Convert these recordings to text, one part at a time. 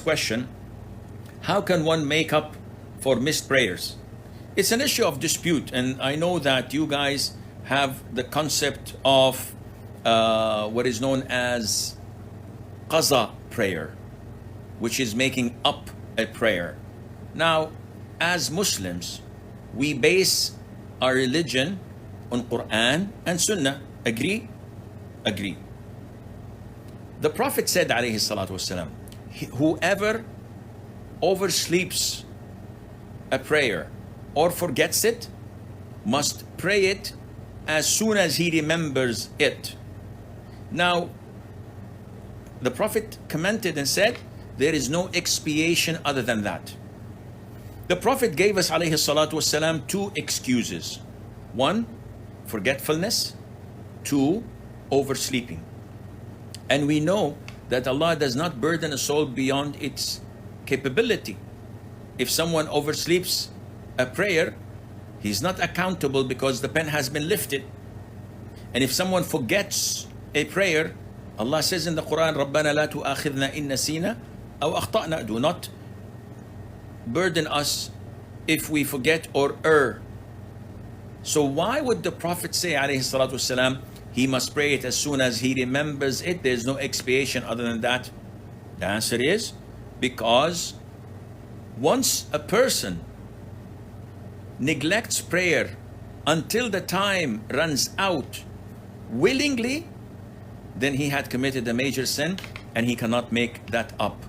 person's question, how can one make up for missed prayers? It's an issue of dispute, and I know that you guys have the concept of what is known as Qaza prayer, which is making up a prayer. Now, as Muslims, we base our religion on Quran and Sunnah. Agree? Agree. The Prophet said, alayhi salatu wasalam, whoever oversleeps a prayer or forgets it must pray it as soon as he remembers it. Now, the Prophet commented and said, there is no expiation other than that. The Prophet gave us, alayhi salatu wasalam, two excuses. One, forgetfulness. Two, oversleeping. And we know that Allah does not burden a soul beyond its capability. If someone oversleeps a prayer, he's not accountable because the pen has been lifted. And if someone forgets a prayer, Allah says in the Quran, رَبَّنَا لَا تُؤَاخِذْنَا إِن نَسِينَا أَوْ أَخْطَأْنَا. Do not burden us if we forget or err. So why would the Prophet say, alayhi salatu wasalam, he must pray it as soon as he remembers it? There's no expiation other than that. The answer is because once a person neglects prayer until the time runs out willingly, then he had committed a major sin and he cannot make that up.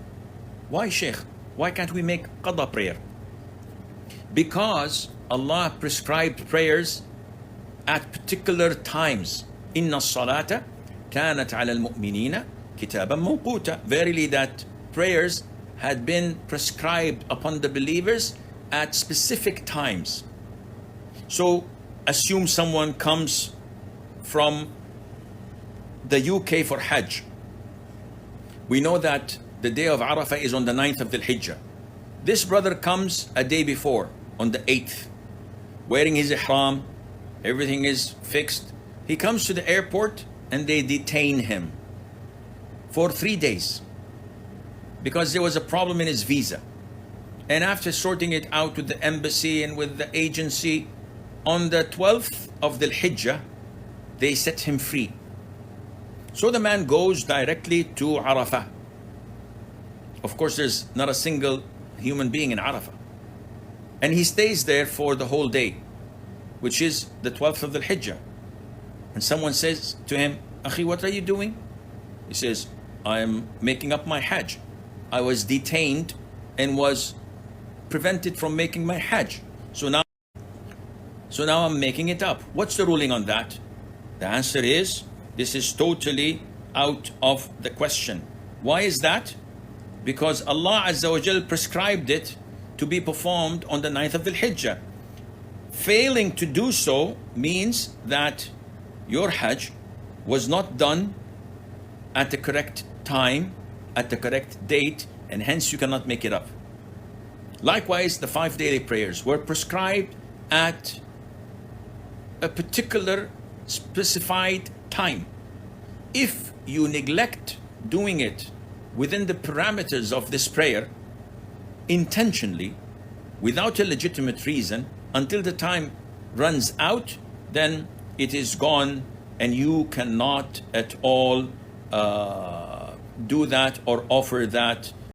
Why, Sheikh? Why can't we make qada prayer? Because Allah prescribed prayers at particular times. Inna salata kanat ala al-mu'minina kitaban mawquta. Verily that prayers had been prescribed upon the believers at specific times. So assume someone comes from the UK for Hajj. We know that the day of Arafah is on the 9th of Dhul Hijjah. This brother comes a day before, on the 8th, wearing his ihram, everything is fixed. He comes to the airport and they detain him for 3 days because there was a problem in his visa. And after sorting it out with the embassy and with the agency, on the 12th of Dhul Hijjah, they set him free. So the man goes directly to Arafah. Of course, there's not a single human being in Arafah. And he stays there for the whole day, which is the 12th of Dhul Hijjah. And someone says to him, Akhi, what are you doing? He says, I am making up my Hajj. I was detained and was prevented from making my Hajj. So now I'm making it up. What's the ruling on that? The answer is, this is totally out of the question. Why is that? Because Allah Azza wa Jal prescribed it to be performed on the 9th of Dhul Hijjah. Failing to do so means that your Hajj was not done at the correct time, at the correct date, and hence you cannot make it up. Likewise, the 5 daily prayers were prescribed at a particular specified time. If you neglect doing it within the parameters of this prayer, intentionally, without a legitimate reason, until the time runs out, then it is gone and you cannot at all do that or offer that